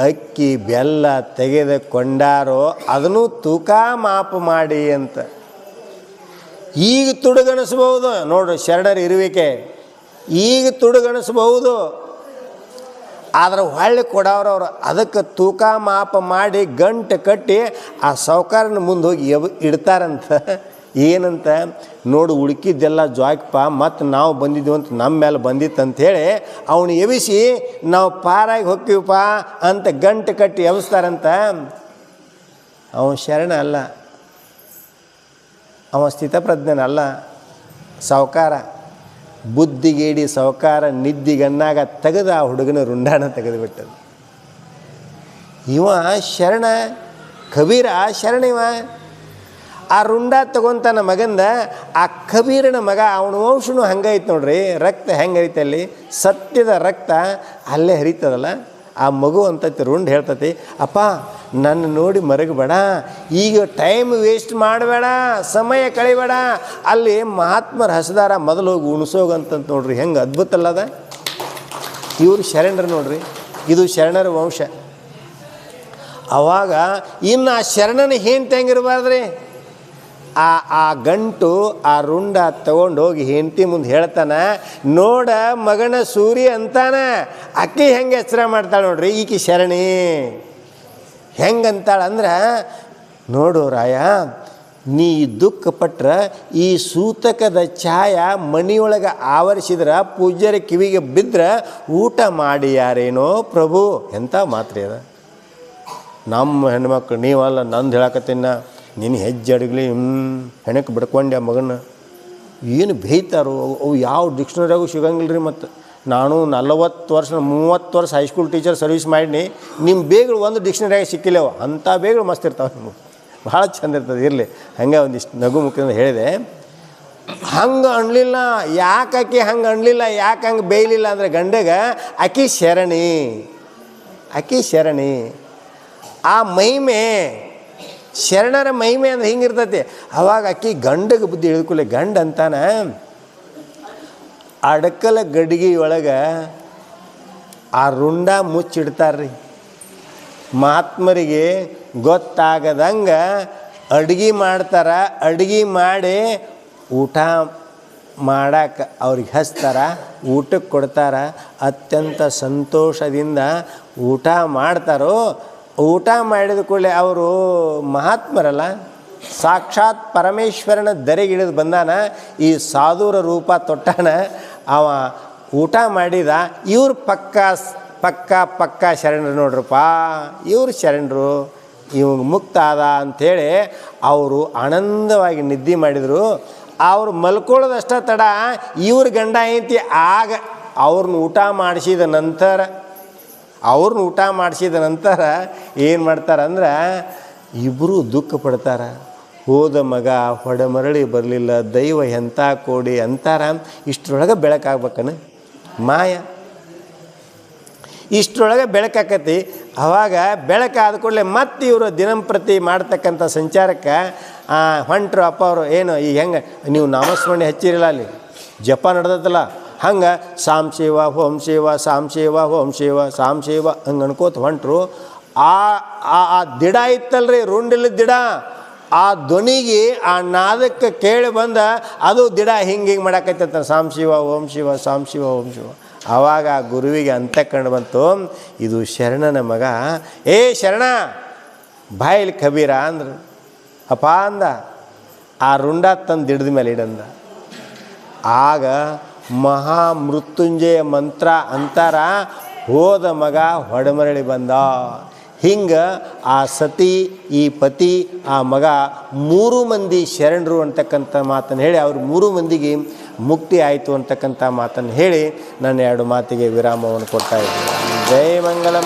ಅಕ್ಕಿ ಬೆಲ್ಲ ತೆಗೆದುಕೊಂಡಾರೋ ಅದನ್ನು ತೂಕ ಮಾಪ ಮಾಡಿ ಅಂತ. ಈಗ ತುಡುಗಣಿಸ್ಬೋದು ನೋಡ್ರಿ ಶರಣರ ಇರುವಿಕೆ, ಈಗ ತುಡುಗಣಿಸ್ಬಹುದು. ಆದ್ರೆ ಹೊಳ್ಳಿ ಕೊಡೋರವ್ರು ಅದಕ್ಕೆ ತೂಕ ಮಾಪ ಮಾಡಿ ಗಂಟು ಕಟ್ಟಿ ಆ ಸಾವ್ಕಾರನ ಮುಂದೆ ಹೋಗಿ ಇಡ್ತಾರಂತ. ಏನಂತ ನೋಡು ಉಳ್ಕಿದ್ದೆಲ್ಲ ಜಾಯ್ಕಪ್ಪ, ಮತ್ತು ನಾವು ಬಂದಿದ್ದೀವಿ ಅಂತ ನಮ್ಮ ಮೇಲೆ ಬಂದಿತ್ತು ಅಂಥೇಳಿ ಅವನು ಎಬಿಸಿ ನಾವು ಪಾರಾಗಿ ಹೋಗ್ತೀವಪ್ಪ ಅಂತ ಗಂಟು ಕಟ್ಟಿ ಎಬ್ಸ್ತಾರಂತ. ಅವನು ಶರಣ ಅಲ್ಲ, ಅವ ಸ್ಥಿತಪ್ರಜ್ಞನಲ್ಲ, ಸಾವ್ಕಾರ. ಬುದ್ಧಿಗೇಡಿ ಸಾವ್ಕಾರ ನಿದ್ದಿಗನ್ನಾಗ ತೆಗೆದು ಆ ಹುಡುಗನ ರುಂಡಾಣ ತೆಗೆದುಬಿಟ್ಟದು. ಇವ ಶರಣ, ಕಬೀರ ಶರಣ. ಇವ ಆ ರುಂಡ ತಗೊಂತಾನ ಮಗಂದ. ಆ ಕಬೀರನ ಮಗ ಅವನ ವಂಶನೂ ಹಂಗೈತೆ ನೋಡ್ರಿ. ರಕ್ತ ಹೆಂಗೆ ಹರಿತಲ್ಲಿ, ಸತ್ಯದ ರಕ್ತ ಅಲ್ಲೇ ಹರಿತದಲ್ಲ. ಆ ಮಗು ಅಂತೈತಿ ರುಂಡ್ ಹೇಳ್ತತಿ, ಅಪ್ಪ ನನ್ನ ನೋಡಿ ಮರಗಬೇಡ, ಈಗ ಟೈಮ್ ವೇಸ್ಟ್ ಮಾಡಬೇಡ, ಸಮಯ ಕಳಿಬೇಡ, ಅಲ್ಲಿ ಮಹಾತ್ಮರ ಹಸದಾರ ಮೊದಲು ಹೋಗಿ ಉಣಿಸೋಗಂತಂತ ನೋಡ್ರಿ. ಹೆಂಗೆ ಅದ್ಭುತ ಅಲ್ಲದ. ಇವರು ಶರಣರು ನೋಡ್ರಿ, ಇದು ಶರಣರ ವಂಶ. ಅವಾಗ ಇನ್ನು ಆ ಶರಣನ ಹೆಂಡ್ತಿ ಹೆಂಗಿರಬಾರ್ದ್ರಿ, ಆ ಗಂಟು ಆ ರುಂಡ ತಗೊಂಡೋಗಿ ಹೆಂಡತಿ ಮುಂದೆ ಹೇಳ್ತಾನೆ, ನೋಡ ಮಗನ ಸೂರ್ಯ ಅಂತಾನೆ. ಅಕ್ಕಿ ಹೆಂಗೆ ಎಚ್ಚರ ಮಾಡ್ತಾಳೆ ನೋಡ್ರಿ ಈಕಿ ಶರಣಿ. ಹೆಂಗಂತಾಳಂದ್ರೆ, ನೋಡು ರಾಯ, ನೀ ದುಃಖ ಪಟ್ರೆ ಈ ಸೂತಕದ ಛಾಯ ಮನೆಯೊಳಗೆ ಆವರಿಸಿದ್ರೆ ಪೂಜ್ಯರ ಕಿವಿಗೆ ಬಿದ್ದರೆ ಊಟ ಮಾಡಿ ಯಾರೇನೋ ಪ್ರಭು. ಎಂಥ ಮಾತ್ರೆ ಅದ. ನಮ್ಮ ಹೆಣ್ಮಕ್ಳು ನೀವಲ್ಲ, ನಂದು ಹೇಳಕತ್ತೀನ, ನೀನು ಹೆಜ್ಜೆ ಅಡಗಲಿ ಹೆಣಕ್ಕೆ ಬಿಡ್ಕೊಂಡೆ ಆ ಮಗನ. ಏನು ಬೇಯ್ತಾರೋ ಅವು ಯಾವ ಡಿಕ್ಷನರಿಯಾಗೂ ಸಿಗಂಗಿಲ್ಲ ರೀ. ಮತ್ತು ನಾನು 40 ವರ್ಷ 30 ವರ್ಷ ಹೈಸ್ಕೂಲ್ ಟೀಚರ್ ಸರ್ವಿಸ್ ಮಾಡೀನಿ. ನಿಮ್ಮ ಬೇಗಳು ಒಂದು ಡಿಕ್ಷನರಿಯಾಗಿ ಸಿಕ್ಕಿಲ್ಲವ, ಅಂಥ ಬೇಗಳು ಮಸ್ತ್ ಇರ್ತಾವೆ ನಿಮಗೆ, ಭಾಳ ಚಂದ ಇರ್ತದೆ. ಇರಲಿ, ಹಂಗೆ ಒಂದಿಷ್ಟು ನಗು ಮುಖದಿಂದ ಹೇಳಿದೆ. ಹಂಗೆ ಅನ್ಲಿಲ್ಲ. ಯಾಕೆ ಆಕೆ ಹಂಗೆ ಅನ್ಲಿಲ್ಲ, ಯಾಕೆ ಹಂಗೆ ಬೇಯಲಿಲ್ಲ ಅಂದರೆ ಗಂಡಗೆ ಆಕೆ ಶರಣಿ, ಆಕೆ ಶರಣಿ. ಆ ಮಹಿಮೆ, ಶರಣರ ಮಹಿಮೆ ಅಂದ್ರೆ ಹಿಂಗಿರ್ತೈತಿ. ಅವಾಗ ಆಕಿ ಗಂಡಗೆ ಬುದ್ಧಿ ಹಿಡಿದುಕೊಳ್ಳಿ. ಗಂಡ ಅಂತಾನೆ, ಅಡಕಲ ಗಡ್ಗೆ ಒಳಗೆ ಆ ರುಂಡ ಮುಚ್ಚಿಡ್ತಾರ್ರಿ. ಮಹಾತ್ಮರಿಗೆ ಗೊತ್ತಾಗದಂಗೆ ಅಡ್ಗೆ ಮಾಡ್ತಾರೆ. ಅಡ್ಗೆ ಮಾಡಿ ಊಟ ಮಾಡಕ್ಕೆ ಅವ್ರಿಗೆ ಹಚ್ತಾರ, ಊಟಕ್ಕೆ ಕೊಡ್ತಾರೆ. ಅತ್ಯಂತ ಸಂತೋಷದಿಂದ ಊಟ ಮಾಡ್ತಾರೋ. ಊಟ ಮಾಡಿದ ಕೂಡಲೇ ಅವರು ಮಹಾತ್ಮರಲ್ಲ, ಸಾಕ್ಷಾತ್ ಪರಮೇಶ್ವರನ ದರೆಗಿಳಿದು ಬಂದಾನ, ಈ ಸಾಧುರ ರೂಪ ತೊಟ್ಟಾನ. ಅವ ಊಟ ಮಾಡಿದ. ಇವ್ರು ಪಕ್ಕ ಶರಣರು ನೋಡ್ರಪ್ಪ, ಇವ್ರು ಶರಣರು, ಇವಾಗ ಮುಕ್ತ ಆದ ಅಂಥೇಳಿ ಅವರು ಆನಂದವಾಗಿ ನಿದ್ದೆ ಮಾಡಿದರು. ಅವ್ರು ಮಲ್ಕೊಳ್ಳೋದಷ್ಟ ತಡ ಇವ್ರ ಗಂಡ ಐತಿ ಆಗ ಅವ್ರನ್ನ ಊಟ ಮಾಡಿಸಿದ ನಂತರ ಏನು ಮಾಡ್ತಾರಂದ್ರೆ ಇಬ್ಬರು ದುಃಖ ಪಡ್ತಾರೆ. ಹೋದ ಮಗ ಹೊಡೆಮರಳಿ ಬರಲಿಲ್ಲ, ದೈವ ಎಂಥ ಕೋಡಿ ಅಂತಾರ. ಇಷ್ಟರೊಳಗೆ ಬೆಳಕಾಗ್ಬೇಕನ ಮಾಯ, ಇಷ್ಟರೊಳಗೆ ಬೆಳಕಾಕತಿ. ಅವಾಗ ಬೆಳಕಾದ ಕೂಡಲೇ ಮತ್ತೆ ಇವರು ದಿನಂಪ್ರತಿ ಮಾಡ್ತಕ್ಕಂಥ ಸಂಚಾರಕ್ಕೆ ಹೊಂಟ್ರು. ಅಪ್ಪ ಅವರು ಏನು ಈ ಹೆಂಗೆ ನೀವು ನಾಮಸ್ಮರಣೆ ಹಚ್ಚಿರಲ್ಲ, ಅಲ್ಲಿ ಜಪ ನಡೆದತ್ತಲ್ಲ, ಹಂಗೆ ಸಾಂ ಶಿವ ಹೋಂ ಶಿವ, ಸಾಂ ಶಿವ ಹೋಂ ಶಿವ, ಸಾಂ ಶಿವ ಹಂಗೆ ಅನ್ಕೋತ ಹೊಂಟ್ರು. ಆ ದಿಡ ಇತ್ತಲ್ರಿ, ರುಂಡಿಲ್ಲ ದಿಡ, ಆ ಧ್ವನಿಗೆ ಆ ನಾದಕ್ಕೆ ಕೇಳಿ ಬಂದ ಅದು ದಿಡ ಹಿಂಗೆ ಮಾಡಾಕೈತ, ಸಾಂ ಶಿವ ಓಂ ಶಿವ, ಸಾಂ ಶಿವ ಓಂ ಶಿವ. ಆವಾಗ ಆ ಗುರುವಿಗೆ ಅಂತ ಕಂಡು ಬಂತು, ಇದು ಶರಣನ ಮಗ. ಏ ಶರಣ ಬಾಯಿಲಿ ಕಬೀರ ಅಂದ್ರು. ಅಪ್ಪ ಅಂದ. ಆ ರುಂಡ ತಂದು ದಿಡ್ದ ಮೇಲೆ ಇಡಂದ. ಆಗ ಮಹಾಮೃತ್ಯುಂಜಯ ಮಂತ್ರ ಅಂತಾರ, ಹೋದ ಮಗ ಹೊಡೆಮರಳಿ ಬಂದ. ಹಿಂಗೆ ಆ ಸತಿ, ಈ ಪತಿ, ಆ ಮಗ 3 ಮಂದಿ ಶರಣರು ಅಂತಕ್ಕಂಥ ಮಾತನ್ನು ಹೇಳಿ ಅವ್ರು 3 ಮಂದಿಗೆ ಮುಕ್ತಿ ಆಯಿತು ಅಂತಕ್ಕಂಥ ಮಾತನ್ನು ಹೇಳಿ ನನ್ನ 2 ಮಾತಿಗೆ ವಿರಾಮವನ್ನು ಕೊಡ್ತಾ ಇದ್ದೀನಿ. ಜೈ ಮಂಗಲಂ.